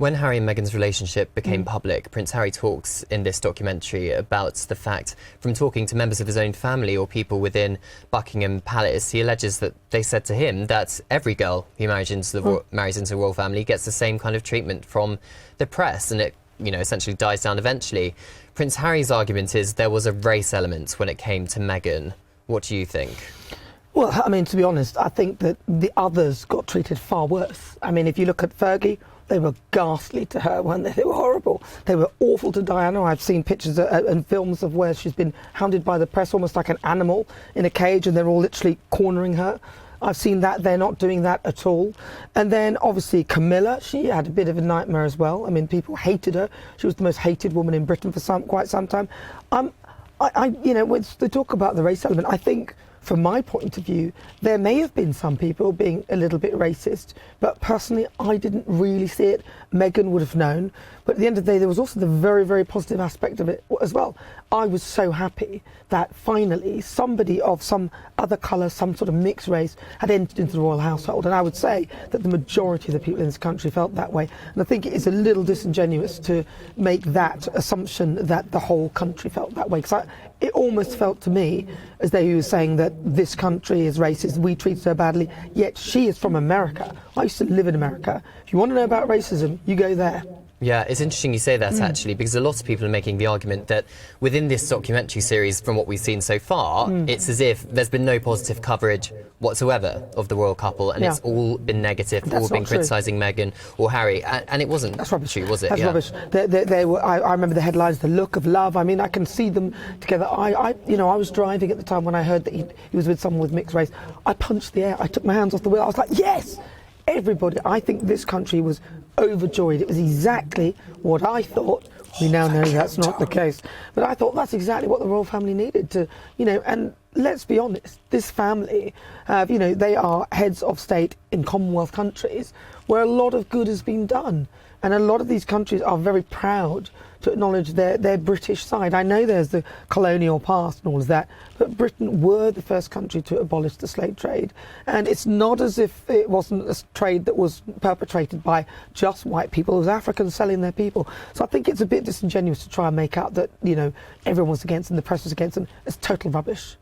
When Harry and Meghan's relationship became public, Prince Harry talks in this documentary about the fact, from talking to members of his own family or people within Buckingham Palace, he alleges that they said to him that every girl who marries into the royal family gets the same kind of treatment from the press, and it, essentially dies down eventually. Prince Harry's argument is there was a race element when it came to Meghan. What do you think? Well, I mean, to be honest, I think that the others got treated far worse. I mean, if you look at Fergie, they were ghastly to her, weren't they? They were horrible. They were awful to Diana. I've seen pictures and films of where she's been hounded by the press, almost like an animal in a cage, and they're all literally cornering her. I've seen that. They're not doing that at all. And then, obviously, Camilla, she had a bit of a nightmare as well. I mean, people hated her. She was the most hated woman in Britain for quite some time. When they talk about the race element, I think, from my point of view, there may have been some people being a little bit racist, but personally, I didn't really see it. Meghan would have known. But at the end of the day, there was also the very, very positive aspect of it as well. I was so happy that finally somebody of some other colour, some sort of mixed race, had entered into the royal household. And I would say that the majority of the people in this country felt that way. And I think it is a little disingenuous to make that assumption that the whole country felt that way. Because it almost felt to me as though he was saying that this country is racist, we treat her badly, yet she is from America. I used to live in America. If you want to know about racism, you go there. Yeah, it's interesting you say that, actually, because a lot of people are making the argument that within this documentary series, from what we've seen so far, it's as if there's been no positive coverage whatsoever of the royal couple, and it's all been negative, That's all been criticising Meghan or Harry, and it wasn't true, was it? That's rubbish. They were, I remember the headlines, the look of love. I mean, I can see them together. I was driving at the time when I heard that he was with someone with mixed race. I punched the air. I took my hands off the wheel. I was like, yes! Everybody, I think this country was overjoyed. It was exactly what I thought. We now know that's not the case. But I thought that's exactly what the royal family needed to, and let's be honest, this family have, they are heads of state in Commonwealth countries where a lot of good has been done. And a lot of these countries are very proud to acknowledge their British side. I know there's the colonial past and all of that, but Britain were the first country to abolish the slave trade. And it's not as if it wasn't a trade that was perpetrated by just white people. It was Africans selling their people. So I think it's a bit disingenuous to try and make out that, everyone was against them, the press was against them. It's total rubbish.